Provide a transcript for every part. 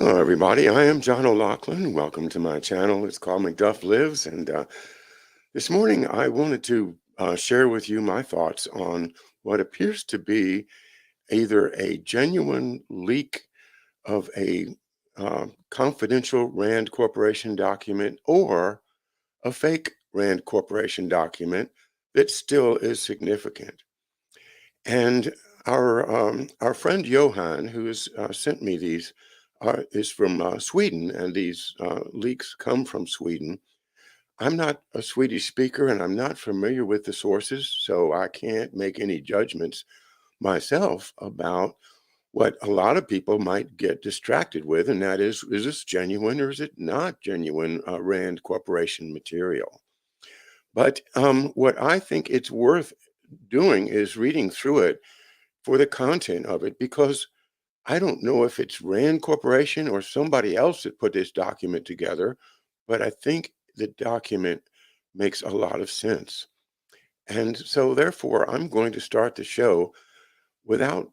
Hello, everybody. I am John O'Loughlin. Welcome to my channel. It's called McDuff Lives. And this morning, I wanted to share with you my thoughts on what appears to be either a genuine leak of a confidential RAND Corporation document or a fake RAND Corporation document that still is significant. And our friend Johan, who has sent me these, is from Sweden, and these leaks come from Sweden. I'm not a Swedish speaker, and I'm not familiar with the sources, so I can't make any judgments myself about what a lot of people might get distracted with, and that is this genuine or is it not genuine RAND Corporation material? But what I think it's worth doing is reading through it for the content of it because I don't know if it's RAND Corporation or somebody else that put this document together, but I think the document makes a lot of sense. And so, therefore, I'm going to start the show without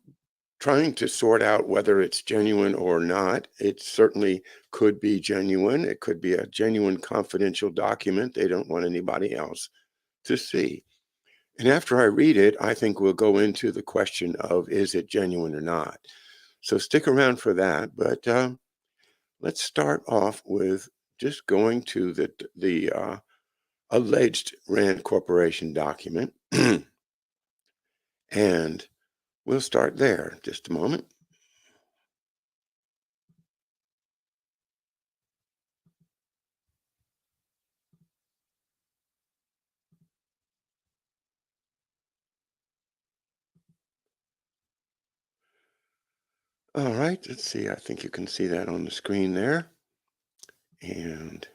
trying to sort out whether it's genuine or not. It certainly could be genuine. It could be a genuine confidential document they don't want anybody else to see. And after I read it, I think we'll go into the question of is it genuine or not? So stick around for that. But let's start off with just going to the alleged RAND Corporation document. And we'll start there. Just a moment. All right, let's see. I think you can see that on the screen there. And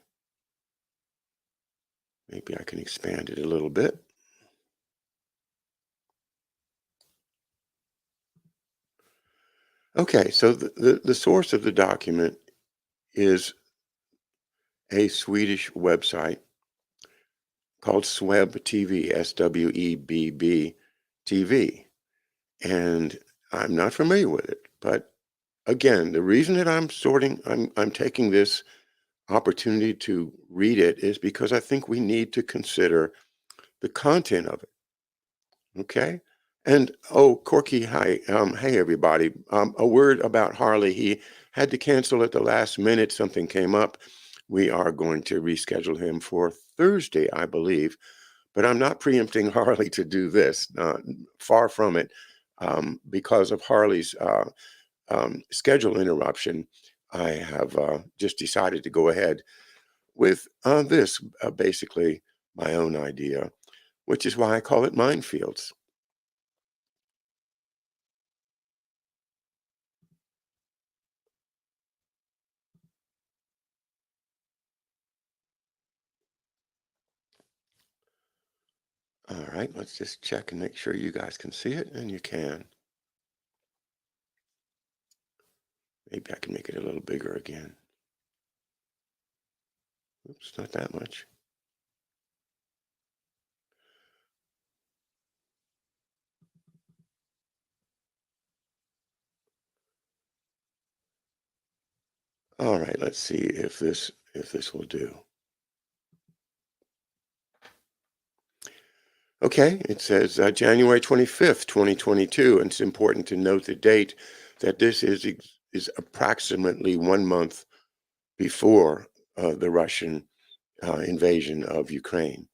maybe I can expand it a little bit. Okay, so the source of the document is a Swedish website called Swebb TV, SWEBB TV. And I'm not familiar with it. But again, the reason that I'm taking this opportunity to read it is because I think we need to consider the content of it. Okay. And oh, Corky, hi. Hey, everybody. A word about Harley. He had to cancel at the last minute. Something came up. We are going to reschedule him for Thursday, I believe. But I'm not preempting Harley to do this. Far from it. Because of Harley's schedule interruption, I have just decided to go ahead with this, basically my own idea, which is why I call it Mindfields. All right, let's just check and make sure you guys can see it, and you can. Maybe I can make it a little bigger again. Oops, not that much. All right, let's see if this will do. Okay, it says January 25th, 2022, and it's important to note the date that this is approximately 1 month before the Russian invasion of Ukraine.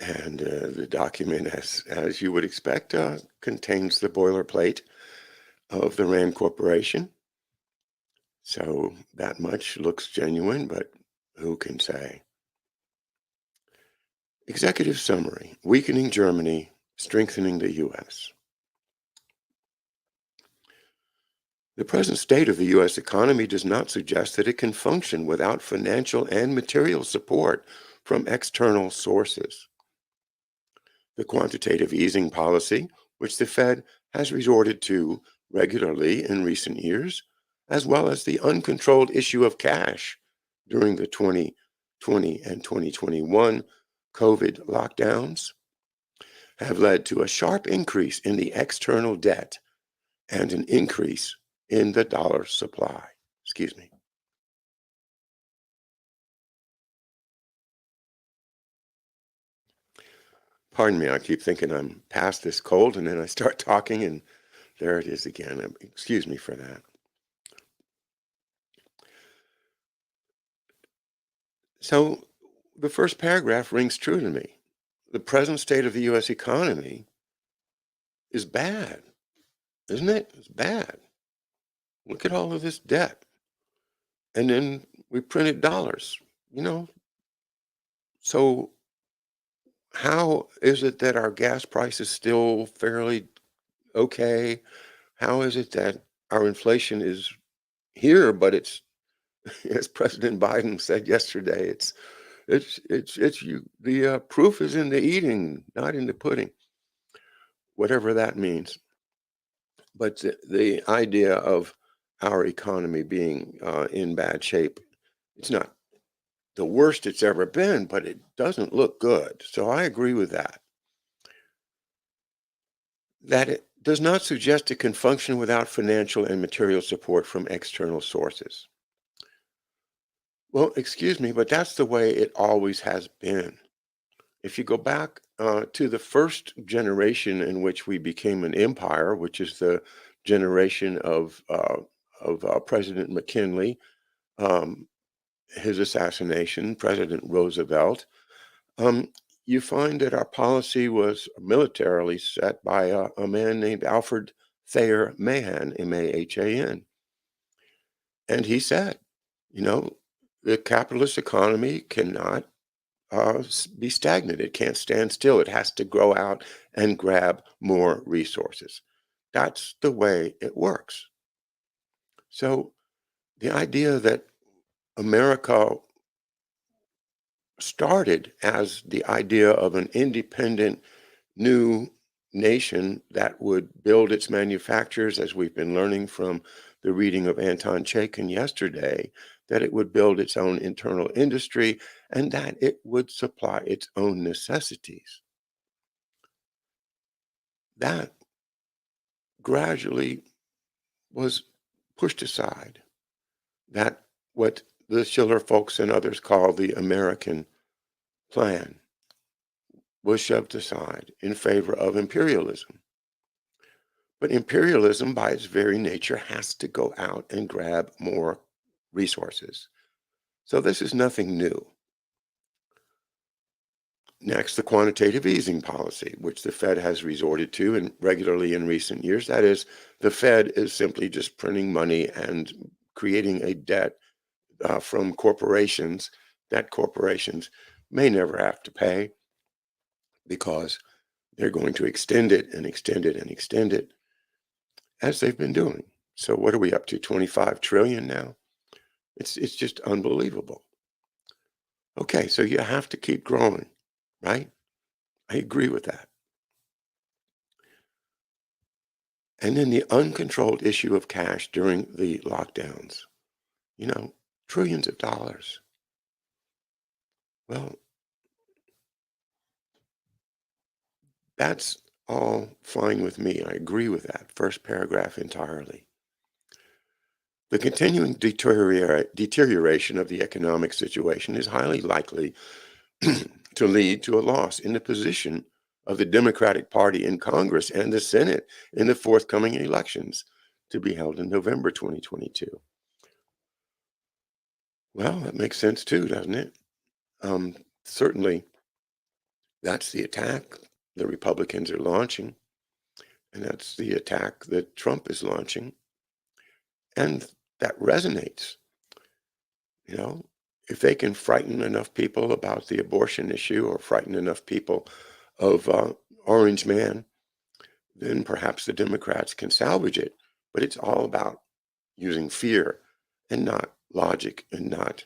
And the document, as you would expect, contains the boilerplate of the RAND Corporation. So that much looks genuine, but who can say? Executive summary: weakening Germany, strengthening the U.S. The present state of the U.S. economy does not suggest that it can function without financial and material support from external sources. The quantitative easing policy, which the Fed has resorted to regularly in recent years, as well as the uncontrolled issue of cash during the 2020 and 2021 COVID lockdowns, have led to a sharp increase in the external debt and an increase in the dollar supply. Excuse me. Pardon me, I keep thinking I'm past this cold and then I start talking and there it is again. Excuse me for that. So the first paragraph rings true to me. The present state of the U.S. economy is bad, isn't it? It's bad. Look at all of this debt. And then we printed dollars, you know. So how is it that our gas price is still fairly okay? How is it that our inflation is here, but it's, as President Biden said yesterday, it's you. The proof is in the eating, not in the pudding, whatever that means. But the idea of our economy being in bad shape, it's not the worst it's ever been, but it doesn't look good. So I agree with that. That it does not suggest it can function without financial and material support from external sources. Well, excuse me, but that's the way it always has been. If you go back to the first generation in which we became an empire, which is the generation of President McKinley, um, his assassination, President Roosevelt, um, you find that our policy was militarily set by a man named Alfred Thayer Mahan, Mahan. And he said, you know, the capitalist economy cannot be stagnant. It can't stand still. It has to grow out and grab more resources. That's the way it works. So the idea that America started as the idea of an independent new nation that would build its manufacturers, as we've been learning from the reading of Anton Chaikin yesterday, that it would build its own internal industry and that it would supply its own necessities. That gradually was pushed aside. That what the Schiller folks and others call the American plan was shoved aside in favor of imperialism. But imperialism, by its very nature, has to go out and grab more resources. So this is nothing new. Next, the quantitative easing policy, which the Fed has resorted to and regularly in recent years. That is, the Fed is simply just printing money and creating a debt from corporations that corporations may never have to pay because they're going to extend it and extend it and extend it as they've been doing. So what are we up to? 25 trillion now? It's just unbelievable. Okay, so you have to keep growing, right? I agree with that. And then the uncontrolled issue of cash during the lockdowns, you know, trillions of dollars. Well, that's all fine with me. I agree with that first paragraph entirely. The continuing deterioration of the economic situation is highly likely to lead to a loss in the position of the Democratic Party in Congress and the Senate in the forthcoming elections to be held in November 2022. Well, that makes sense too, doesn't it? Certainly, that's the attack the Republicans are launching, and that's the attack that Trump is launching. And that resonates, you know. If they can frighten enough people about the abortion issue or frighten enough people of Orange Man, then perhaps the Democrats can salvage it. But it's all about using fear and not logic and not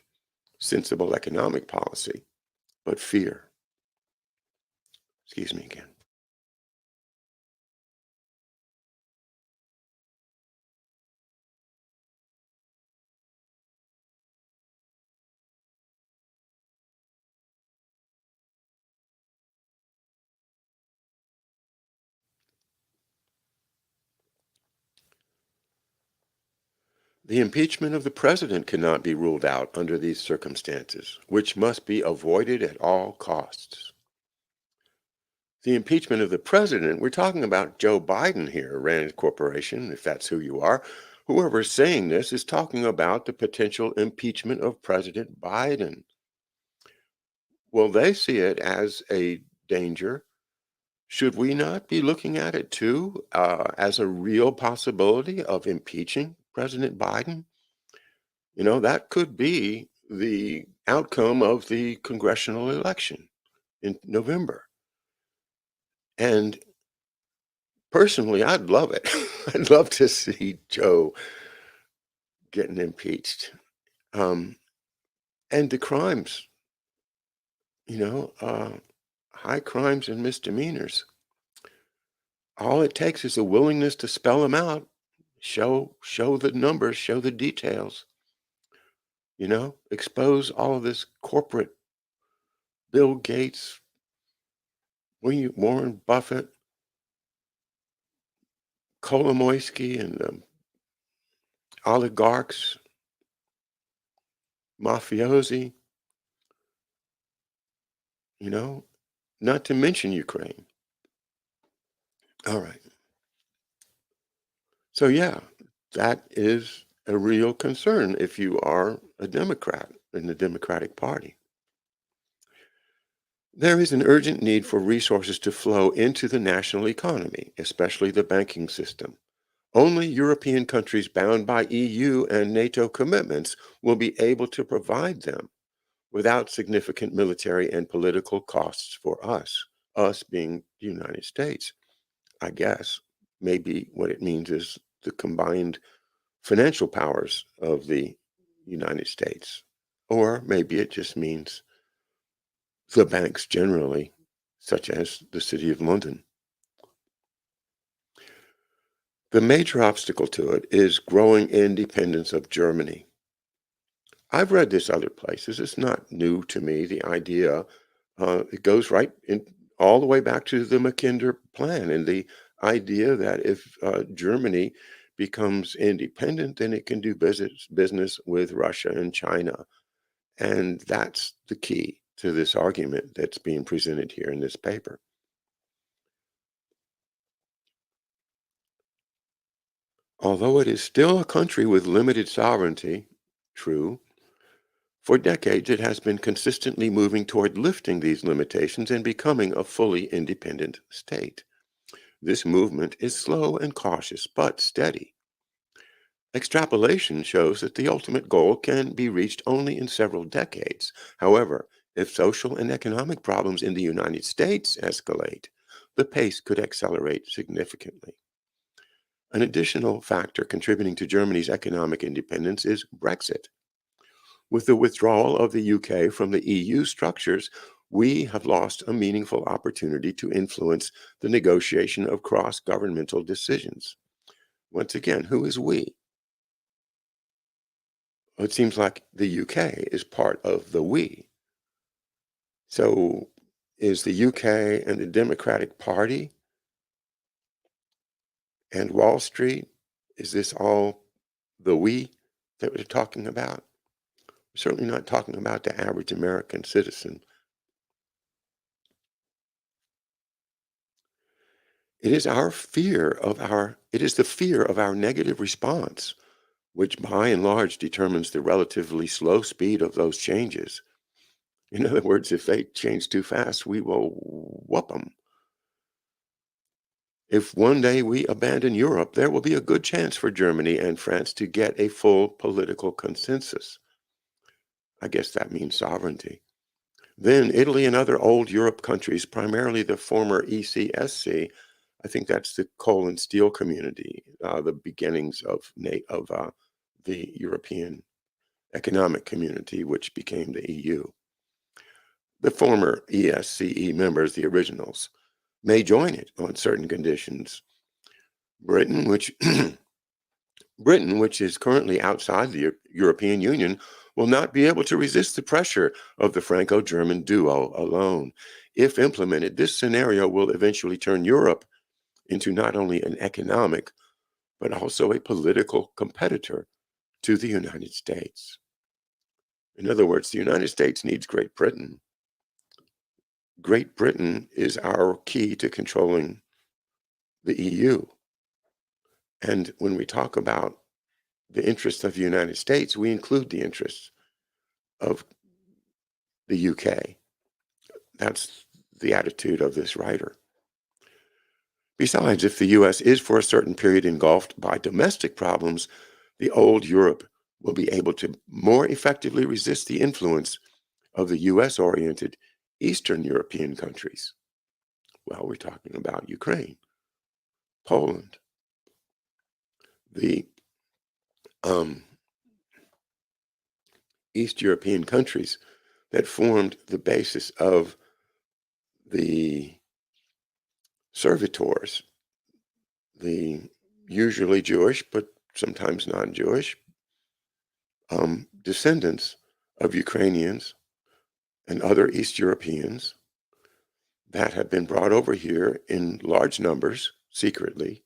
sensible economic policy, but fear. Excuse me again. The impeachment of the president cannot be ruled out under these circumstances, which must be avoided at all costs. The impeachment of the president, we're talking about Joe Biden here, RAND Corporation, if that's who you are. Whoever's saying this is talking about the potential impeachment of President Biden. Well, they see it as a danger. Should we not be looking at it too as a real possibility of impeaching President Biden? That could be the outcome of the congressional election in November. And personally, I'd love it. I'd love to see Joe getting impeached. Um, and the crimes, you know, uh, high crimes and misdemeanors. All it takes is a willingness to spell them out, show the numbers, show the details, expose all of this corporate Bill Gates, Warren Buffett, Kolomoisky, and the oligarchs, mafiosi, you know, not to mention Ukraine. All right. So, yeah, that is a real concern if you are a Democrat in the Democratic Party. There is an urgent need for resources to flow into the national economy, especially the banking system. Only European countries bound by EU and NATO commitments will be able to provide them without significant military and political costs for us being the United States. I guess maybe what it means is the combined financial powers of the United States. Or maybe it just means the banks generally, such as the City of London. The major obstacle to it is growing independence of Germany. I've read this other places. It's not new to me. The idea, it goes right in all the way back to the Mackinder Plan and the idea that if Germany becomes independent, then it can do business with Russia and China. And that's the key to this argument that's being presented here in this paper. Although it is still a country with limited sovereignty, true, for decades it has been consistently moving toward lifting these limitations and becoming a fully independent state. This movement is slow and cautious, but steady. Extrapolation shows that the ultimate goal can be reached only in several decades. However, if social and economic problems in the United States escalate, the pace could accelerate significantly. An additional factor contributing to Germany's economic independence is Brexit. With the withdrawal of the UK from the EU structures, we have lost a meaningful opportunity to influence the negotiation of cross governmental decisions. Once again, who is we? It seems like the UK is part of the we. So is the UK and the Democratic Party and Wall Street, is this all the we that we're talking about? We're certainly not talking about the average American citizen. It is the fear of our negative response, which by and large determines the relatively slow speed of those changes. In other words, if they change too fast, we will whoop them. If one day we abandon Europe, there will be a good chance for Germany and France to get a full political consensus. I guess that means sovereignty. Then Italy and other old Europe countries, primarily the former ECSC, I think that's the coal and steel community, the beginnings of the European Economic Community, which became the EU. The former ESCE members, the originals, may join it on certain conditions. Britain, which Britain, which is currently outside the European Union, will not be able to resist the pressure of the Franco-German duo alone. If implemented, this scenario will eventually turn Europe into not only an economic, but also a political competitor to the United States. In other words, the United States needs Great Britain. Great Britain is our key to controlling the EU. And when we talk about the interests of the United States, we include the interests of the UK. That's the attitude of this writer. Besides, if the US is for a certain period engulfed by domestic problems, the old Europe will be able to more effectively resist the influence of the US-oriented Eastern European countries. Well, we're talking about Ukraine, Poland, the East European countries that formed the basis of the servitors, the usually Jewish, but sometimes non-Jewish, descendants of Ukrainians and other East Europeans that have been brought over here in large numbers, secretly,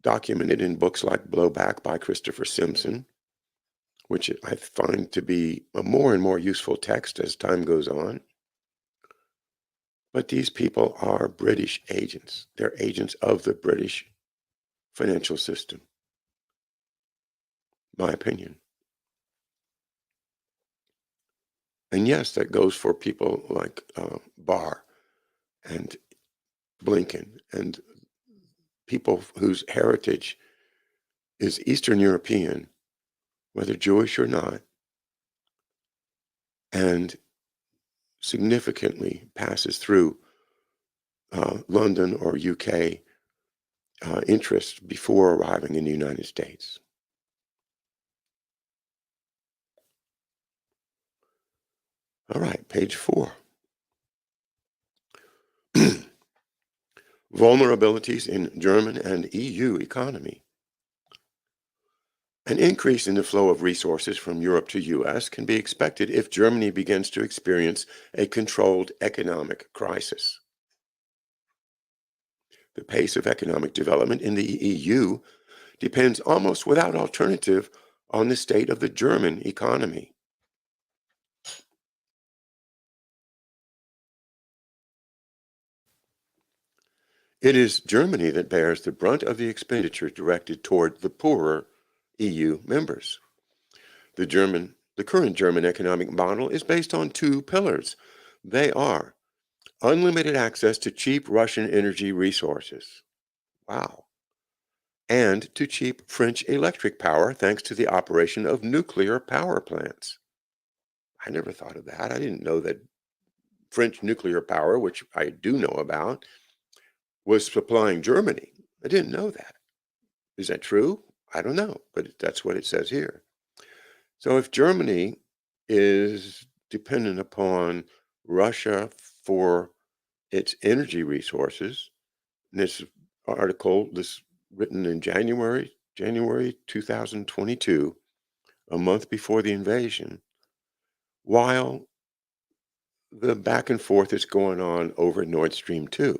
documented in books like Blowback by Christopher Simpson, which I find to be a more and more useful text as time goes on. But these people are British agents. They're agents of the British financial system, my opinion. And yes, that goes for people like Barr and Blinken and people whose heritage is Eastern European, whether Jewish or not, and significantly passes through London or UK interests before arriving in the United States. All right, page 4. Vulnerabilities in German and EU economy. An increase in the flow of resources from Europe to US can be expected if Germany begins to experience a controlled economic crisis. The pace of economic development in the EU depends almost without alternative on the state of the German economy. It is Germany that bears the brunt of the expenditure directed toward the poorer EU members. The current German economic model is based on 2 pillars. They are unlimited access to cheap Russian energy resources. Wow. And to cheap French electric power thanks to the operation of nuclear power plants. I never thought of that. I didn't know that French nuclear power, which I do know about, was supplying Germany. I didn't know that. Is that true? I don't know, but that's what it says here. So if Germany is dependent upon Russia for its energy resources, and this article, this written in January 2022, a month before the invasion, while the back and forth is going on over Nord Stream 2.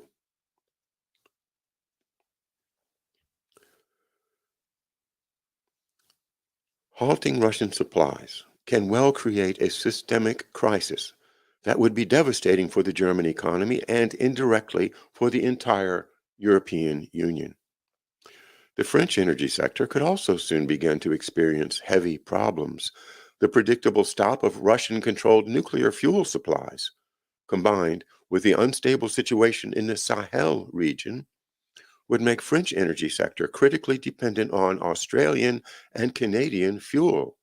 Halting Russian supplies can well create a systemic crisis that would be devastating for the German economy and indirectly for the entire European Union. The French energy sector could also soon begin to experience heavy problems. The predictable stop of Russian-controlled nuclear fuel supplies, combined with the unstable situation in the Sahel region, would make French energy sector critically dependent on Australian and Canadian fuel.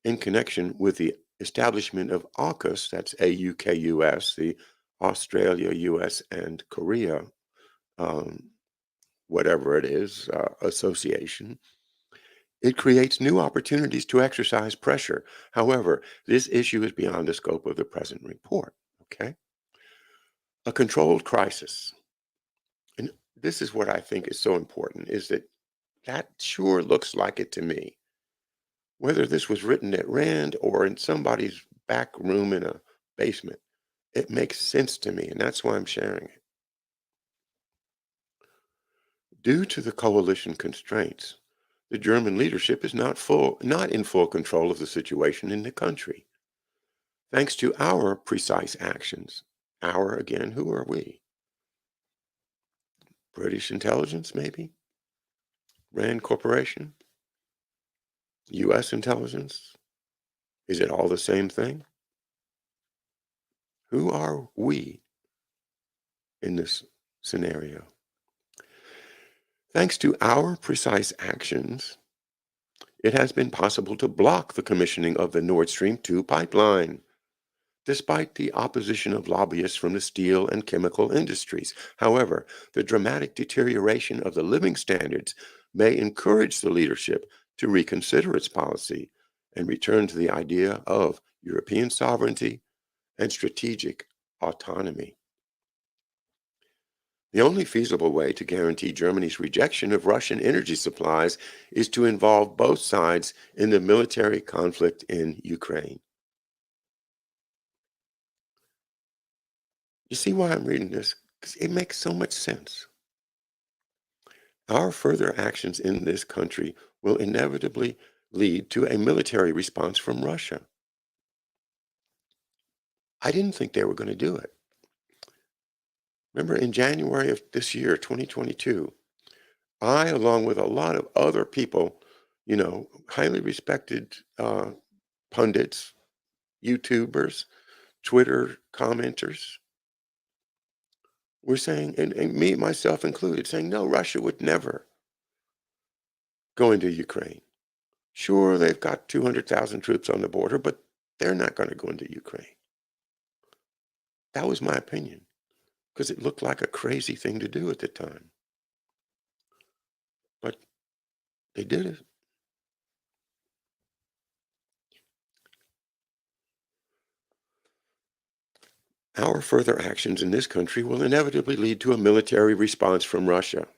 In connection with the establishment of AUKUS, that's AUKUS, the Australia, US, and Korea, whatever it is, association, it creates new opportunities to exercise pressure. However, this issue is beyond the scope of the present report, okay? A controlled crisis. And this is what I think is so important, is that sure looks like it to me. Whether this was written at RAND or in somebody's back room in a basement, it makes sense to me, and that's why I'm sharing it. Due to the coalition constraints, the German leadership is not in full control of the situation in the country, thanks to our precise actions. Our, again, who are we? British intelligence, maybe? RAND Corporation? U.S. intelligence? Is it all the same thing? Who are we in this scenario? Thanks to our precise actions, it has been possible to block the commissioning of the Nord Stream 2 pipeline, despite the opposition of lobbyists from the steel and chemical industries. However, the dramatic deterioration of the living standards may encourage the leadership to reconsider its policy and return to the idea of European sovereignty and strategic autonomy. The only feasible way to guarantee Germany's rejection of Russian energy supplies is to involve both sides in the military conflict in Ukraine. You see why I'm reading this? Because it makes so much sense. Our further actions in this country will inevitably lead to a military response from Russia. I didn't think they were going to do it. Remember, in January of this year, 2022, I, along with a lot of other people, highly respected pundits, YouTubers, Twitter commenters, were saying, and me, myself included, saying, no, Russia would never go into Ukraine. Sure, they've got 200,000 troops on the border, but they're not going to go into Ukraine. That was my opinion, because it looked like a crazy thing to do at the time. But they did it. Our further actions in this country will inevitably lead to a military response from Russia.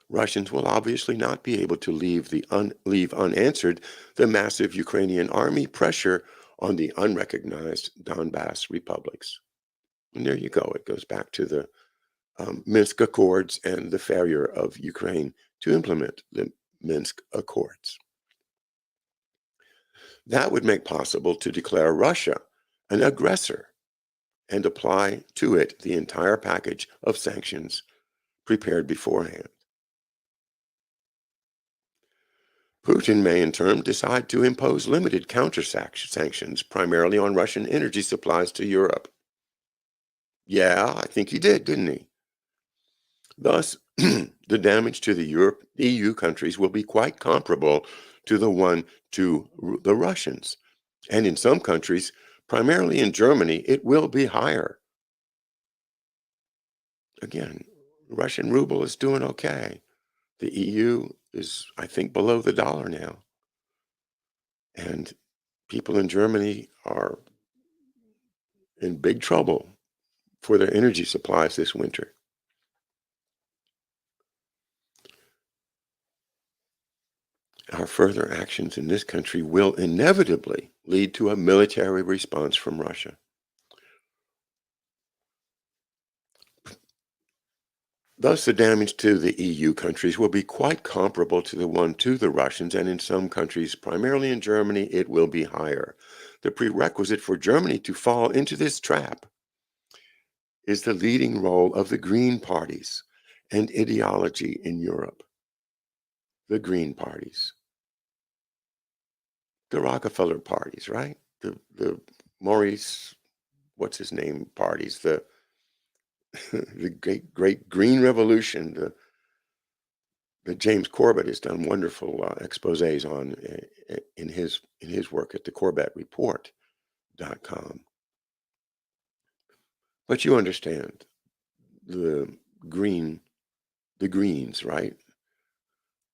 Russians will obviously not be able to leave unanswered the massive Ukrainian army pressure on the unrecognized Donbass republics. And there you go. It goes back to the Minsk Accords and the failure of Ukraine to implement the Minsk Accords. That would make possible to declare Russia an aggressor and apply to it the entire package of sanctions prepared beforehand. Putin may in turn decide to impose limited counter-sanctions, primarily on Russian energy supplies to Europe. Yeah, I think he did, didn't he? Thus, the damage to the EU countries will be quite comparable to the one to the Russians. And in some countries, primarily in Germany, it will be higher. Again, Russian ruble is doing okay. The EU is, I think, below the dollar now. And people in Germany are in big trouble for their energy supplies this winter. Our further actions in this country will inevitably lead to a military response from Russia. Thus, the damage to the EU countries will be quite comparable to the one to the Russians, and in some countries, primarily in Germany, it will be higher. The prerequisite for Germany to fall into this trap is the leading role of the Green parties and ideology in Europe. The Green parties. The Rockefeller parties, right? The Maurice, what's his name, parties, the the great Green Revolution, that James Corbett has done wonderful exposés on in his work at the CorbettReport.com. But you understand the Greens, right?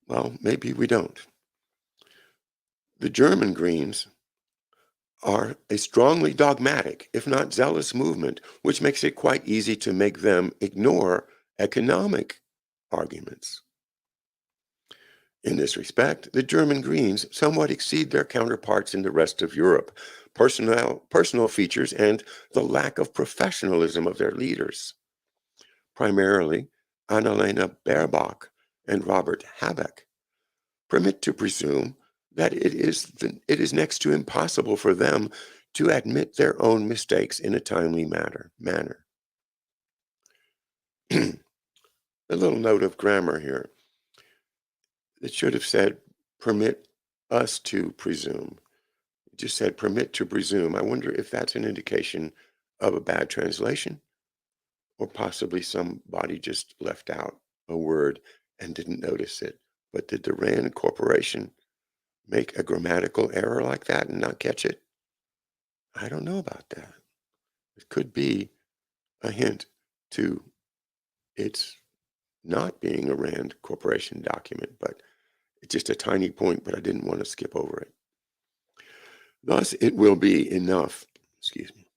Well, maybe we don't. The German Greens are a strongly dogmatic, if not zealous movement, which makes it quite easy to make them ignore economic arguments. In this respect, the German Greens somewhat exceed their counterparts in the rest of Europe. Personal features and the lack of professionalism of their leaders, primarily Annalena Baerbock and Robert Habeck, permit to presume that it is next to impossible for them to admit their own mistakes in a timely manner. A little note of grammar here. It should have said, permit us to presume. It just said, permit to presume. I wonder if that's an indication of a bad translation, or possibly somebody just left out a word and didn't notice it. But did the RAND Corporation make a grammatical error like that and not catch it? I don't know about that. It could be a hint to its not being a RAND Corporation document, but it's just a tiny point, but I didn't want to skip over it. Thus, it will be enough, excuse me.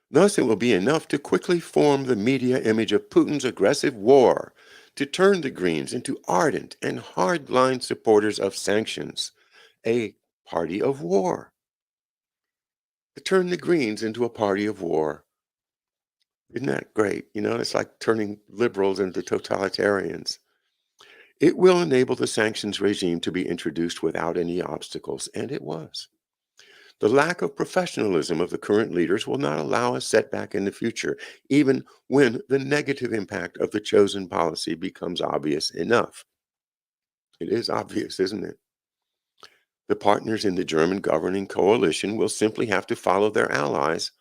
Thus, it will be enough to quickly form the media image of Putin's aggressive war, to turn the Greens into ardent and hardline supporters of sanctions, a party of war. To turn the Greens into a party of war. Isn't that great? It's like turning liberals into totalitarians. It will enable the sanctions regime to be introduced without any obstacles, and it was. The lack of professionalism of the current leaders will not allow a setback in the future, even when the negative impact of the chosen policy becomes obvious enough. It is obvious, isn't it? The partners in the German governing coalition will simply have to follow their allies,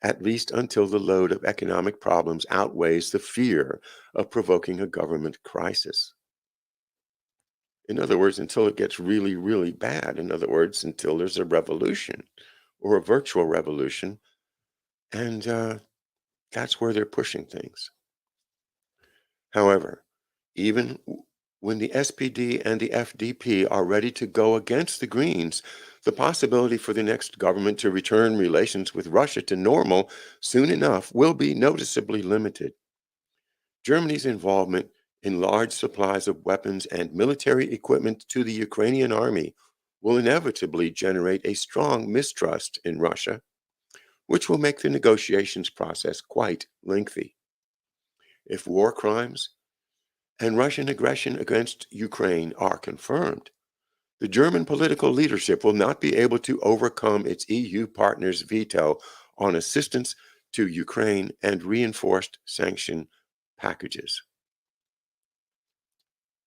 at least until the load of economic problems outweighs the fear of provoking a government crisis. In other words, until it gets really, really bad. In other words, until there's a revolution or a virtual revolution. And that's where they're pushing things. However, even when the SPD and the FDP are ready to go against the Greens, the possibility for the next government to return relations with Russia to normal soon enough will be noticeably limited. Germany's involvement in large supplies of weapons and military equipment to the Ukrainian army will inevitably generate a strong mistrust in Russia, which will make the negotiations process quite lengthy. If war crimes and Russian aggression against Ukraine are confirmed, the German political leadership will not be able to overcome its EU partners' veto on assistance to Ukraine and reinforced sanction packages.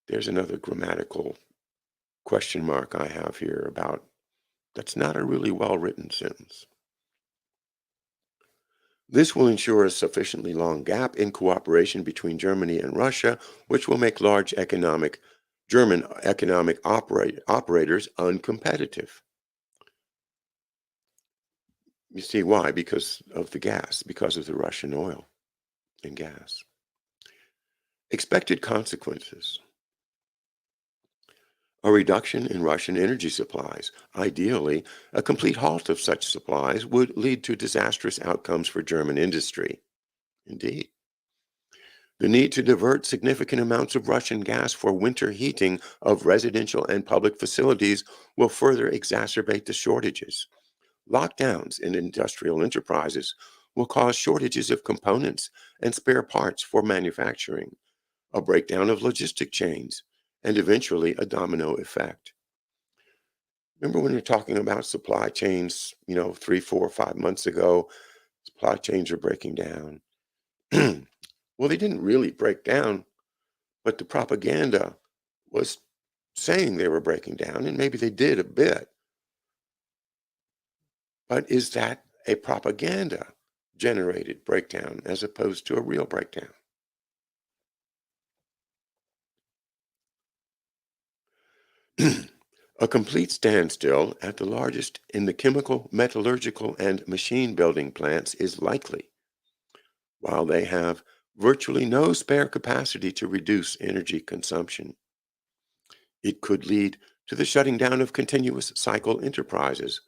There's another grammatical question mark I have here about that's not a really well-written sentence. This will ensure a sufficiently long gap in cooperation between Germany and Russia, which will make large German economic operators uncompetitive. You see why? Because of the gas, because of the Russian oil and gas. Expected consequences. A reduction in Russian energy supplies. Ideally, a complete halt of such supplies would lead to disastrous outcomes for German industry. Indeed. The need to divert significant amounts of Russian gas for winter heating of residential and public facilities will further exacerbate the shortages. Lockdowns in industrial enterprises will cause shortages of components and spare parts for manufacturing, a breakdown of logistic chains, and eventually a domino effect. Remember when you're talking about supply chains, 3, 4, 5 months ago, supply chains are breaking down. Well, they didn't really break down, but the propaganda was saying they were breaking down, and maybe they did a bit. But is that a propaganda generated breakdown as opposed to a real breakdown? A complete standstill at the largest in the chemical, metallurgical, and machine building plants is likely, while they have virtually no spare capacity to reduce energy consumption. It could lead to the shutting down of continuous cycle enterprises,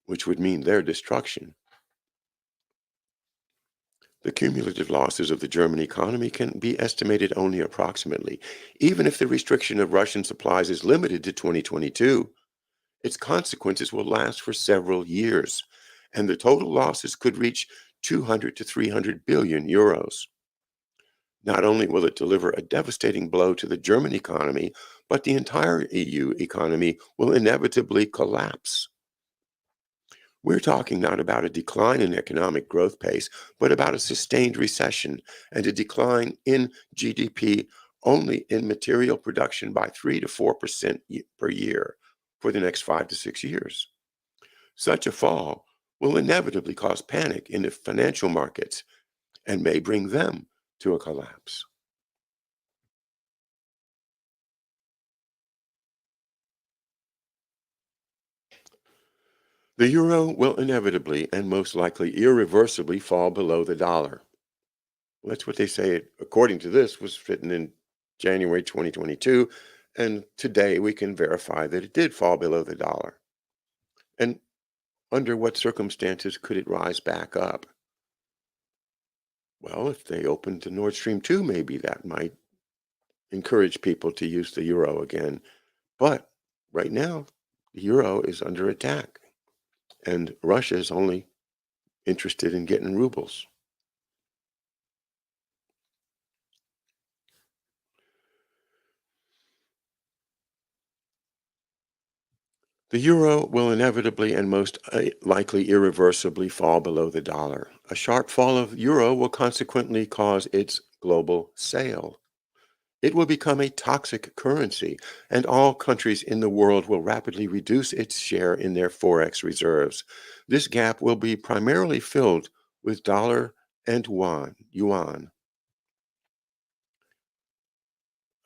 which would mean their destruction. The cumulative losses of the German economy can be estimated only approximately. Even if the restriction of Russian supplies is limited to 2022, its consequences will last for several years, and the total losses could reach 200 to 300 billion euros. Not only will it deliver a devastating blow to the German economy, but the entire EU economy will inevitably collapse. We're talking not about a decline in economic growth pace, but about a sustained recession and a decline in GDP only in material production by 3 to 4% per year for the next 5 to 6 years. Such a fall will inevitably cause panic in the financial markets and may bring them to a collapse. The euro will inevitably and most likely irreversibly fall below the dollar. That's what they say, according to this, was written in January 2022. And today we can verify that it did fall below the dollar. And under what circumstances could it rise back up? Well, if they opened the Nord Stream 2, maybe that might encourage people to use the euro again. But right now, the euro is under attack, and Russia is only interested in getting rubles. The euro will inevitably and most likely irreversibly fall below the dollar. A sharp fall of euro will consequently cause its global sale. It will become a toxic currency, and all countries in the world will rapidly reduce its share in their forex reserves. This gap will be primarily filled with dollar and yuan.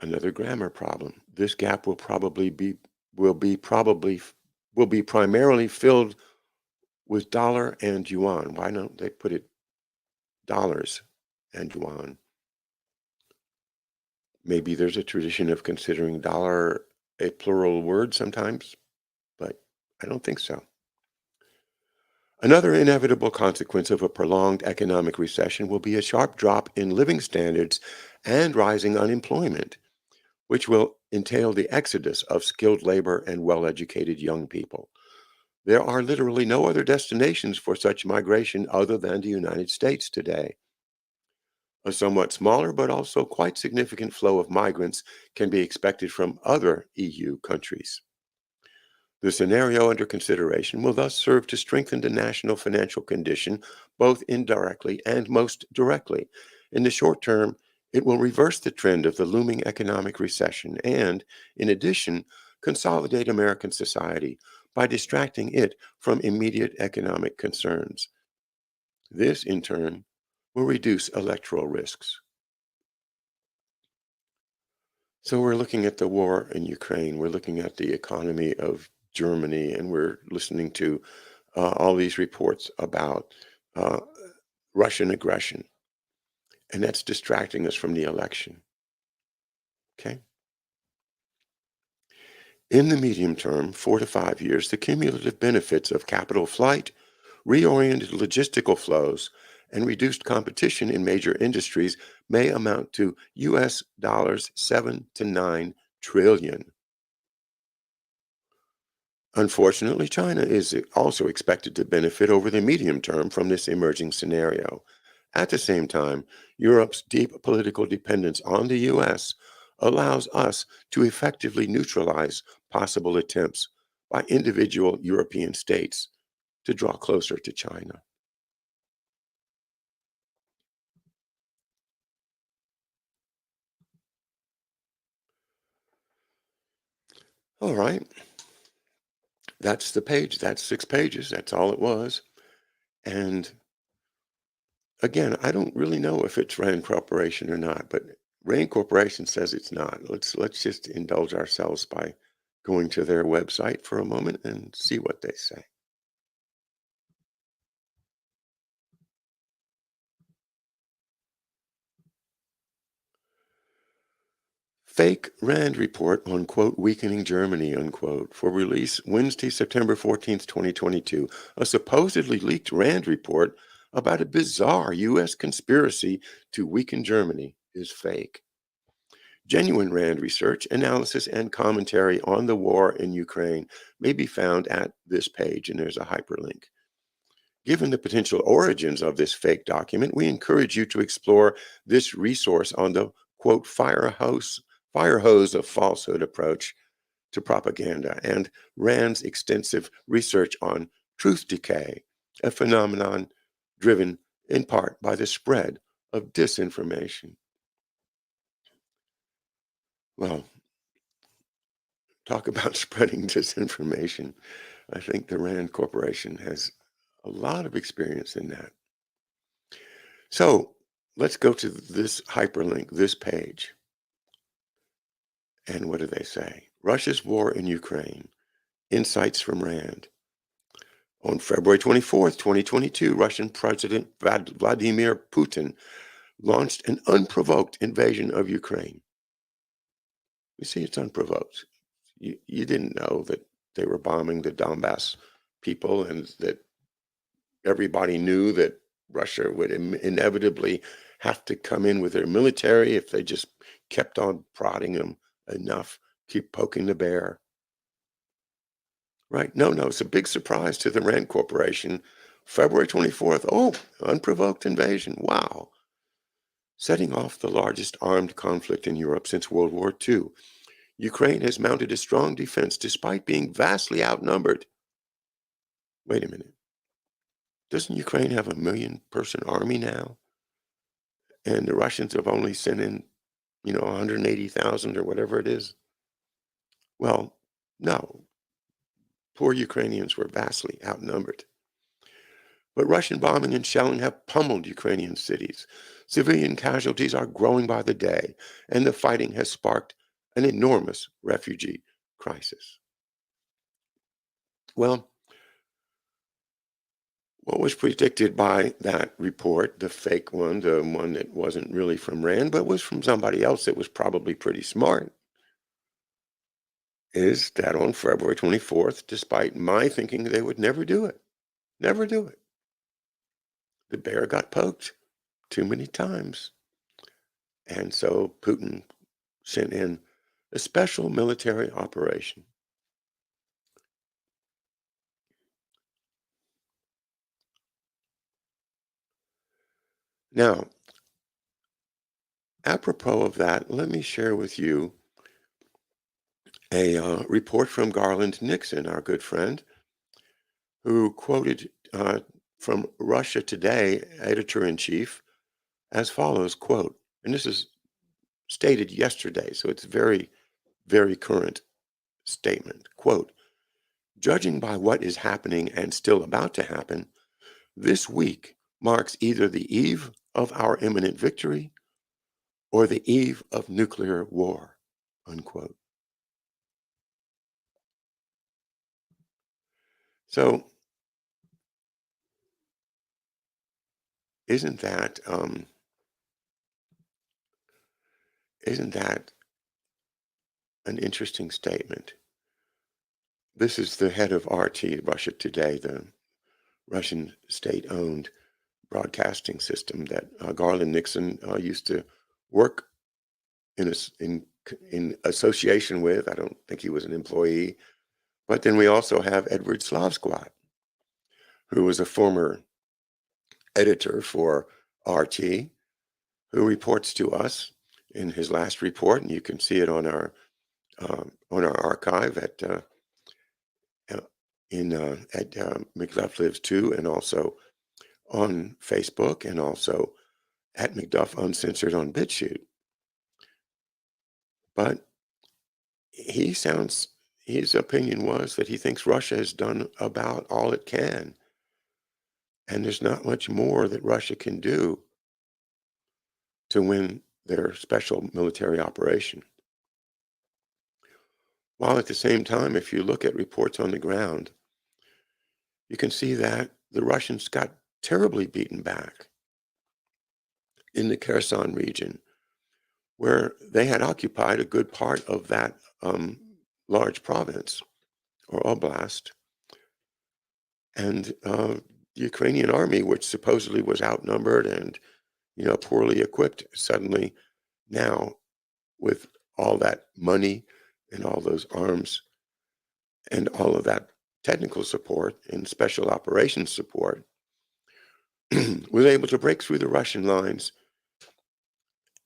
Another grammar problem. This gap will be probably will be primarily filled with dollar and yuan. Why don't they put it dollars and yuan? Maybe there's a tradition of considering dollar a plural word sometimes, but I don't think so. Another inevitable consequence of a prolonged economic recession will be a sharp drop in living standards and rising unemployment, which will entail the exodus of skilled labor and well-educated young people. There are literally no other destinations for such migration other than the United States today. A somewhat smaller but also quite significant flow of migrants can be expected from other EU countries. The scenario under consideration will thus serve to strengthen the national financial condition both indirectly and most directly. In the short term, it will reverse the trend of the looming economic recession and, in addition, consolidate American society by distracting it from immediate economic concerns. This, in turn, will reduce electoral risks. So we're looking at the war in Ukraine, we're looking at the economy of Germany, and we're listening to all these reports about uh, Russian aggression, and that's distracting us from the election. Okay. In the medium term, 4 to 5 years, the cumulative benefits of capital flight, reoriented logistical flows, and reduced competition in major industries may amount to US dollars 7 to 9 trillion. Unfortunately, China is also expected to benefit over the medium term from this emerging scenario. At the same time, Europe's deep political dependence on the US allows us to effectively neutralize possible attempts by individual European states to draw closer to China. All right, that's the page. That's 6 pages. That's all it was. And again, I don't really know if it's RAND Corporation or not, but RAND Corporation says it's not. Let's just indulge ourselves by going to their website for a moment and see what they say. Fake RAND report on quote weakening Germany unquote for release Wednesday, September 14th, 2022. A supposedly leaked RAND report about a bizarre U.S. conspiracy to weaken Germany is fake. Genuine RAND research, analysis, and commentary on the war in Ukraine may be found at this page, and there's a hyperlink. Given the potential origins of this fake document, we encourage you to explore this resource on the quote fire hose of falsehood approach to propaganda and RAND's extensive research on truth decay, a phenomenon driven in part by the spread of disinformation. Well, talk about spreading disinformation. I think the RAND Corporation has a lot of experience in that. So let's go to this hyperlink, this page. And what do they say? Russia's war in Ukraine, insights from RAND. On February 24th, 2022, Russian President Vladimir Putin launched an unprovoked invasion of Ukraine. You see, it's unprovoked. You didn't know that they were bombing the Donbass people and that everybody knew that Russia would inevitably have to come in with their military if they just kept on prodding them enough, keep poking the bear. Right? No, it's a big surprise to the RAND Corporation. February 24th, oh, unprovoked invasion. Wow. Setting off the largest armed conflict in Europe since World War II. Ukraine has mounted a strong defense despite being vastly outnumbered. Wait a minute. Doesn't Ukraine have a 1 million-person army now? And the Russians have only sent in, 180,000 or whatever it is? Well, no. Poor Ukrainians were vastly outnumbered. But Russian bombing and shelling have pummeled Ukrainian cities. Civilian casualties are growing by the day, and the fighting has sparked an enormous refugee crisis. Well, what was predicted by that report, the fake one, the one that wasn't really from RAND, but was from somebody else that was probably pretty smart, is that on February 24th, despite my thinking they would never do it, the bear got poked too many times. And so Putin sent in a special military operation. Now, apropos of that, let me share with you a report from Garland Nixon, our good friend, who quoted from Russia Today, editor-in-chief, as follows, quote, and this is stated yesterday, so it's very, very current statement, quote, judging by what is happening and still about to happen, this week marks either the eve of our imminent victory or the eve of nuclear war, unquote. So isn't that an interesting statement? This is the head of RT, Russia Today, the Russian state-owned broadcasting system that Garland Nixon used to work in association with. I don't think he was an employee. But then we also have Edward Slavsquat, who was a former editor for RT, who reports to us in his last report, and you can see it on our archive at McDuff Lives 2, and also on Facebook, and also at McDuff Uncensored on BitChute. But his opinion was that he thinks Russia has done about all it can, and there's not much more that Russia can do to win their special military operation. While at the same time, if you look at reports on the ground, you can see that the Russians got terribly beaten back in the Kherson region, where they had occupied a good part of that large province or oblast. And the Ukrainian army, which supposedly was outnumbered and poorly equipped, suddenly now with all that money and all those arms and all of that technical support and special operations support, was able to break through the Russian lines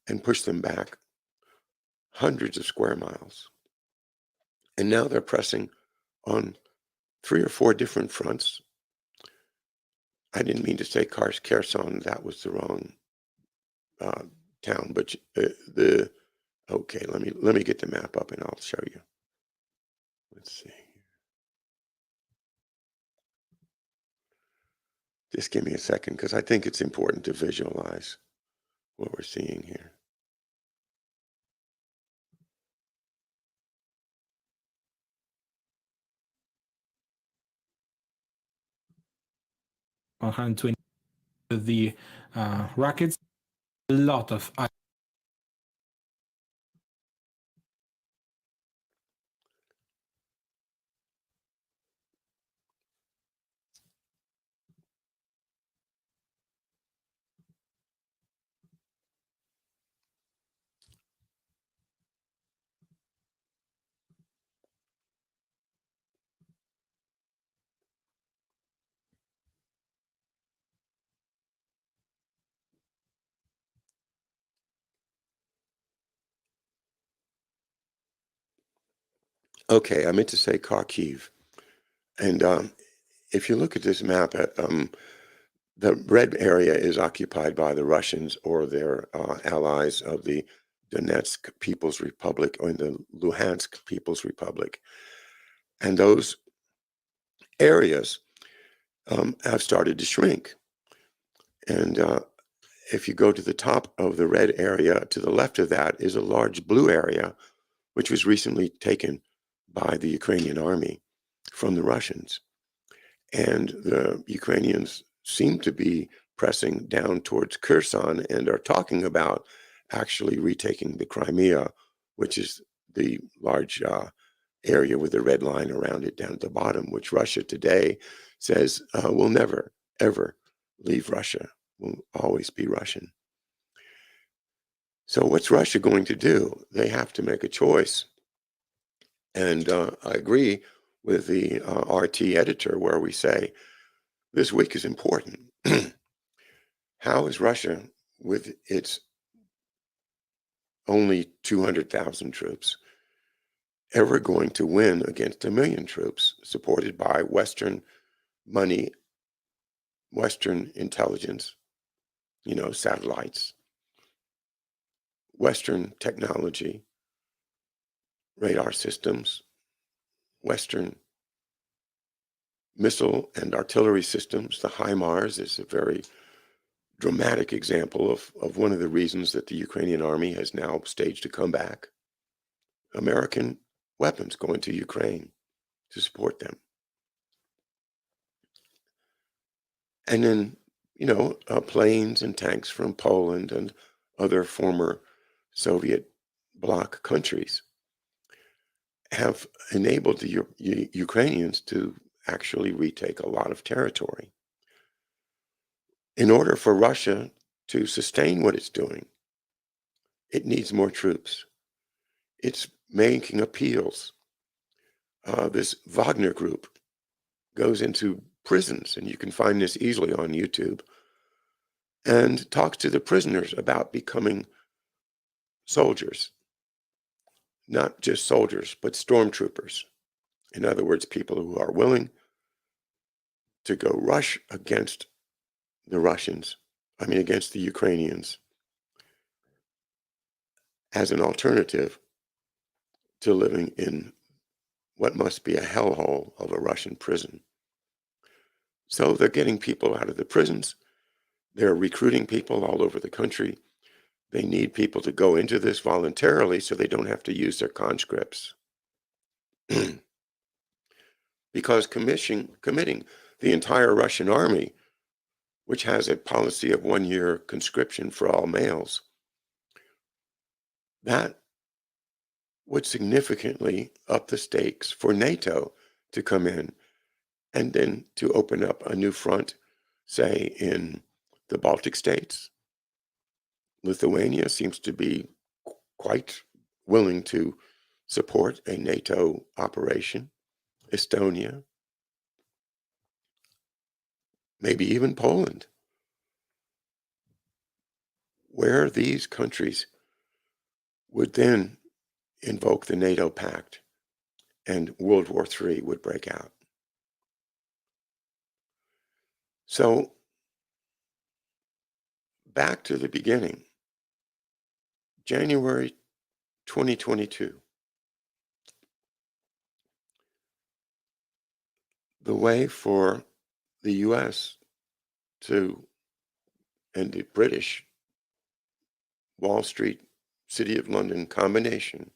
and push them back hundreds of square miles. And now they're pressing on 3 or 4 different fronts. I didn't mean to say Kherson. That was the wrong uh, town. But okay, let me get the map up and I'll show you. Let's see. Just give me a second because I think it's important to visualize what we're seeing here. The rockets, a lot of Okay, I meant to say Kharkiv. And if you look at this map, the red area is occupied by the Russians or their allies of the Donetsk People's Republic or the Luhansk People's Republic. And those areas have started to shrink. And if you go to the top of the red area, to the left of that is a large blue area, which was recently taken by the Ukrainian army from the Russians. And the Ukrainians seem to be pressing down towards Kherson and are talking about actually retaking the Crimea, which is the large area with the red line around it down at the bottom, which Russia today says will never, ever leave Russia, will always be Russian. So what's Russia going to do? They have to make a choice. And I agree with the RT editor where we say, this week is important. How is Russia, with its only 200,000 troops, ever going to win against 1 million troops supported by Western money, Western intelligence, satellites, Western technology, radar systems, Western missile and artillery systems? The HIMARS is a very dramatic example of one of the reasons that the Ukrainian army has now staged a comeback. American weapons going to Ukraine to support them. And then, planes and tanks from Poland and other former Soviet bloc countries have enabled the Ukrainians to actually retake a lot of territory. In order for Russia to sustain what it's doing, it needs more troops. It's making appeals. This Wagner group goes into prisons, and you can find this easily on YouTube, and talks to the prisoners about becoming soldiers. Not just soldiers, but stormtroopers. In other words, people who are willing to go rush against the Russians, against the Ukrainians, as an alternative to living in what must be a hellhole of a Russian prison. So they're getting people out of the prisons. They're recruiting people all over the country. They need people to go into this voluntarily so they don't have to use their conscripts. Because committing the entire Russian army, which has a policy of 1-year conscription for all males, that would significantly up the stakes for NATO to come in and then to open up a new front, say, in the Baltic states. Lithuania seems to be quite willing to support a NATO operation. Estonia, maybe even Poland. where these countries would then invoke the NATO pact and World War III would break out. So back to the beginning, January 2022, the way for the US and the British Wall Street, City of London combination,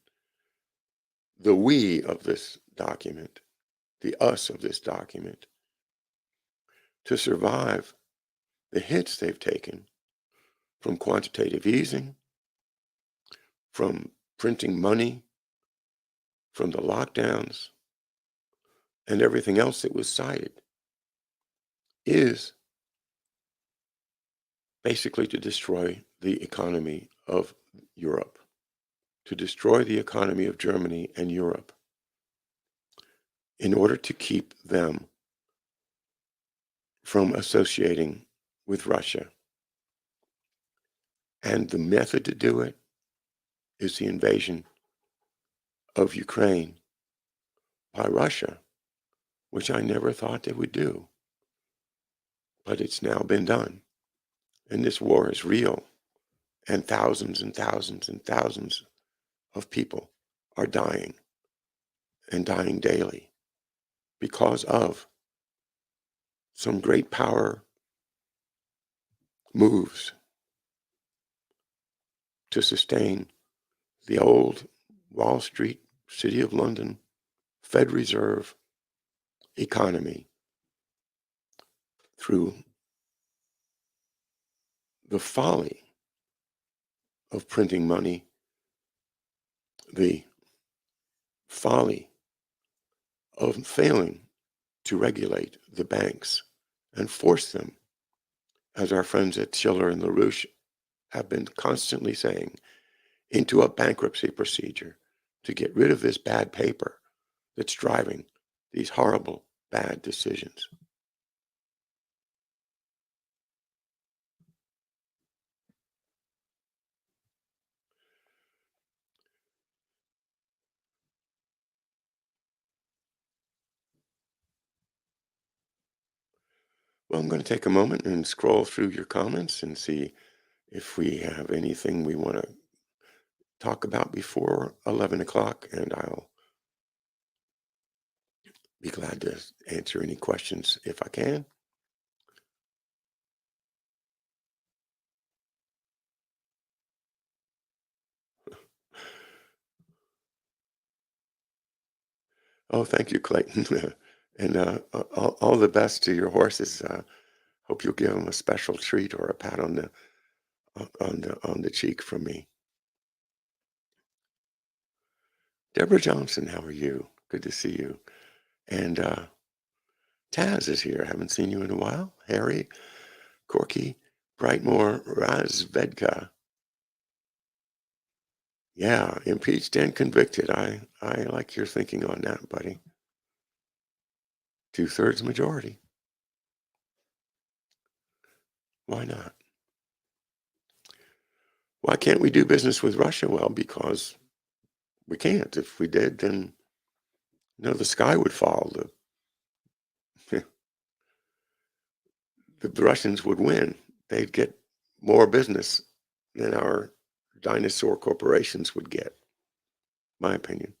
the we of this document, the us of this document, to survive the hits they've taken from quantitative easing, from printing money, from the lockdowns, and everything else that was cited, is basically to destroy the economy of Europe, to destroy the economy of Germany and Europe, in order to keep them from associating with Russia. And the method to do it is the invasion of Ukraine by Russia, which I never thought they would do. But it's now been done. And this war is real. And thousands and thousands and thousands of people are dying, and dying daily, because of some great power moves to sustain the old Wall Street, City of London, Fed Reserve economy through the folly of printing money, the folly of failing to regulate the banks and force them, as our friends at Schiller and LaRouche have been constantly saying, into a bankruptcy procedure to get rid of this bad paper that's driving these horrible, bad decisions. Well, I'm going to take a moment and scroll through your comments and see if we have anything we want to talk about before 11 o'clock, and I'll be glad to answer any questions if I can. Oh, thank you, Clayton. And all the best to your horses. Hope you'll give them a special treat or a pat on the cheek from me. Deborah Johnson, how are you? Good to see you. And Taz is here. Haven't seen you in a while. Harry, Corky, Brightmore, Razvedka. Yeah, impeached and convicted. I like your thinking on that, buddy. 2/3 majority. Why not? Why can't we do business with Russia? Well, because we can't. If we did, then the sky would fall. The Russians would win. They'd get more business than our dinosaur corporations would get, my opinion.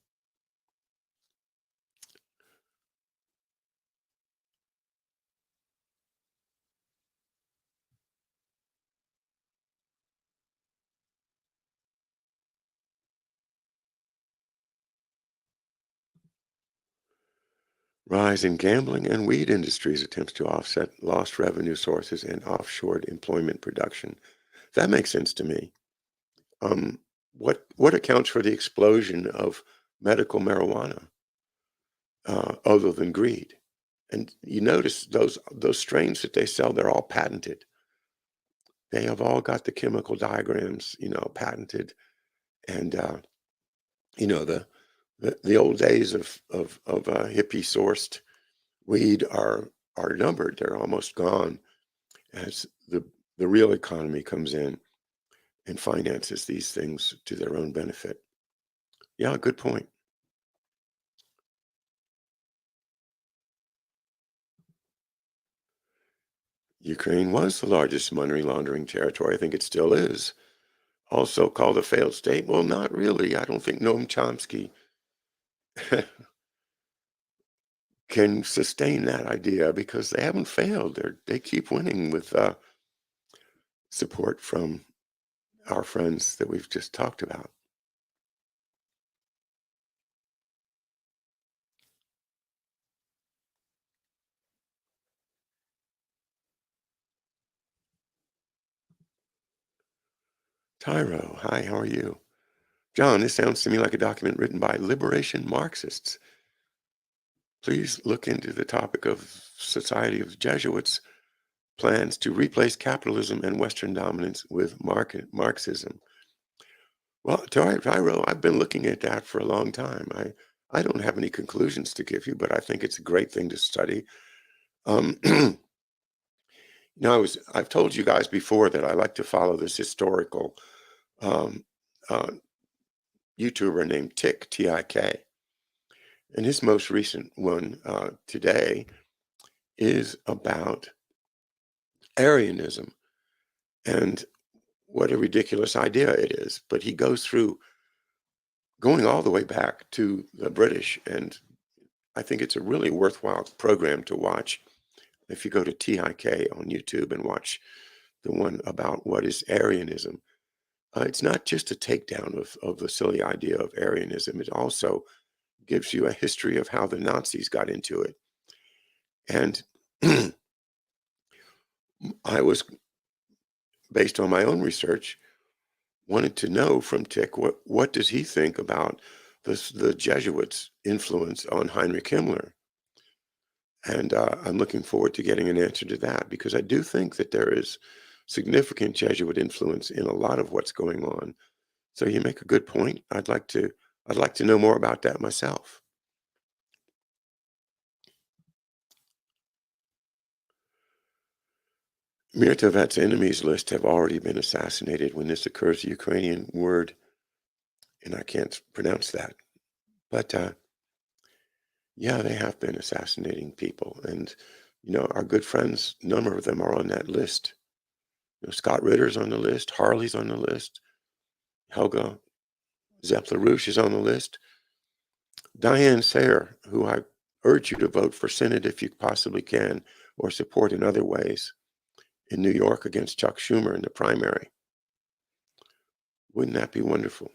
Rise in gambling and weed industries attempts to offset lost revenue sources and offshored employment production. That makes sense to me. What accounts for the explosion of medical marijuana other than greed? And you notice those strains that they sell, they're all patented. They have all got the chemical diagrams, patented. And the old days of hippie sourced weed are numbered. They're almost gone as the real economy comes in. and finances these things to their own benefit. Yeah, good point. Ukraine was the largest money laundering territory. I think it still is. Also called a failed state. Well, not really. I don't think Noam Chomsky can sustain that idea because they haven't failed. They keep winning with support from our friends that we've just talked about. Tyro, hi, how are you? John, this sounds to me like a document written by liberation Marxists. Please look into the topic of Society of Jesuits plans to replace capitalism and Western dominance with Marxism. Well, Tyro, I've been looking at that for a long time. I don't have any conclusions to give you, but I think it's a great thing to study. I've told you guys before that I like to follow this historical um, uh, YouTuber named Tick, T-I-K. And his most recent one today is about Aryanism and what a ridiculous idea it is. But he goes through going all the way back to the British, and I think it's a really worthwhile program to watch. If you go to TIK on YouTube and watch the one about what is Aryanism, it's not just a takedown of the silly idea of Aryanism. It also gives you a history of how the Nazis got into it. And I was, based on my own research, wanted to know from Tick what does he think about the Jesuits' influence on Heinrich Himmler. And I'm looking forward to getting an answer to that because I do think that there is significant Jesuit influence in a lot of what's going on. So you make a good point. I'd like to know more about that myself. Mirtovet's enemies list have already been assassinated. When this occurs, the Ukrainian word, and I can't pronounce that, but yeah, they have been assassinating people. And, our good friends, a number of them are on that list. Scott Ritter's on the list, Harley's on the list, Helga Zepp-LaRouche is on the list. Diane Sayer, who I urge you to vote for Senate if you possibly can, or support in other ways, in New York against Chuck Schumer in the primary. Wouldn't that be wonderful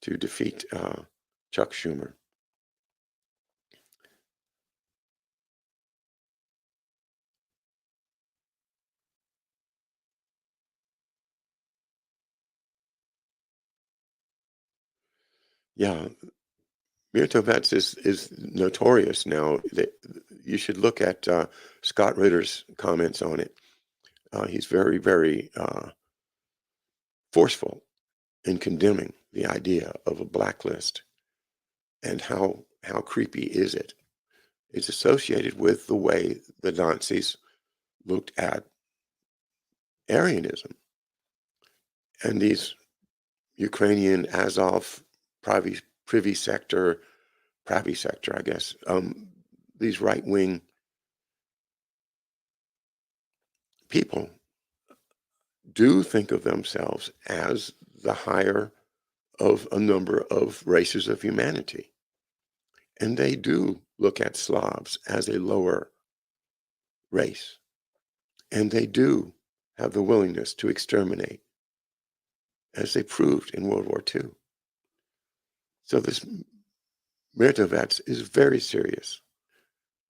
to defeat Chuck Schumer? Yeah, Mirtovets is notorious now. You should look at Scott Ritter's comments on it. He's very, very forceful in condemning the idea of a blacklist and how creepy is it. It's associated with the way the Nazis looked at Aryanism and these Ukrainian Azov privy sector, I guess, these right-wing people do think of themselves as the higher of a number of races of humanity. And they do look at Slavs as a lower race. And they do have the willingness to exterminate, as they proved in World War II. So this Mirtovets is very serious.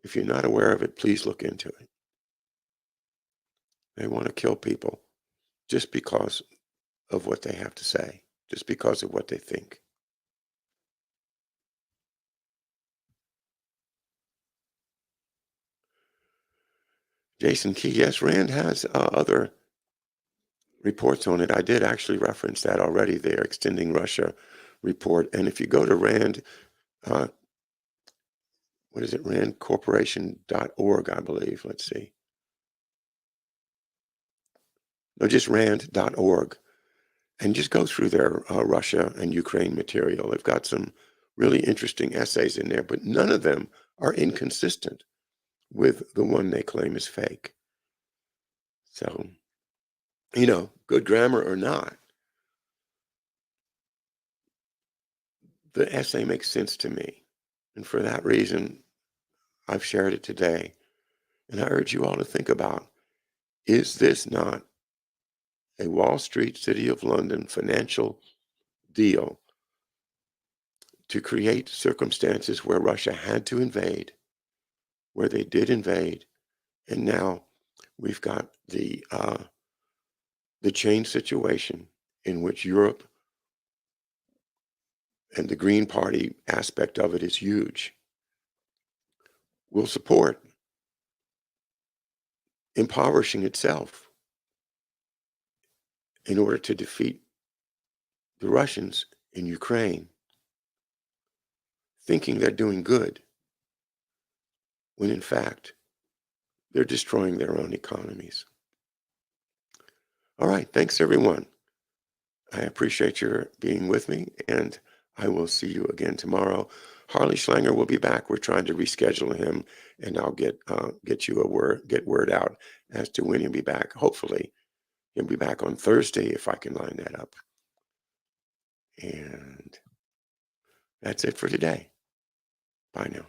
If you're not aware of it, please look into it. They want to kill people just because of what they have to say, just because of what they think. Jason Key, yes, RAND has other reports on it. I did actually reference that already, their Extending Russia report. And if you go to RAND, what is it, randcorporation.org, I believe. Let's see. No, just rand.org. and just go through their Russia and Ukraine material. They've got some really interesting essays in there, but none of them are inconsistent with the one they claim is fake. So, good grammar or not, the essay makes sense to me. And for that reason, I've shared it today. And I urge you all to think about, is this not a Wall Street, City of London financial deal to create circumstances where Russia had to invade, where they did invade, and now we've got the change situation in which Europe and the Green Party aspect of it is huge, will support impoverishing itself in order to defeat the Russians in Ukraine, thinking they're doing good, when in fact, they're destroying their own economies. All right, thanks everyone. I appreciate your being with me, and I will see you again tomorrow. Harley Schlanger will be back. We're trying to reschedule him, and I'll get word out as to when he'll be back. Hopefully, he'll be back on Thursday if I can line that up. And that's it for today. Bye now.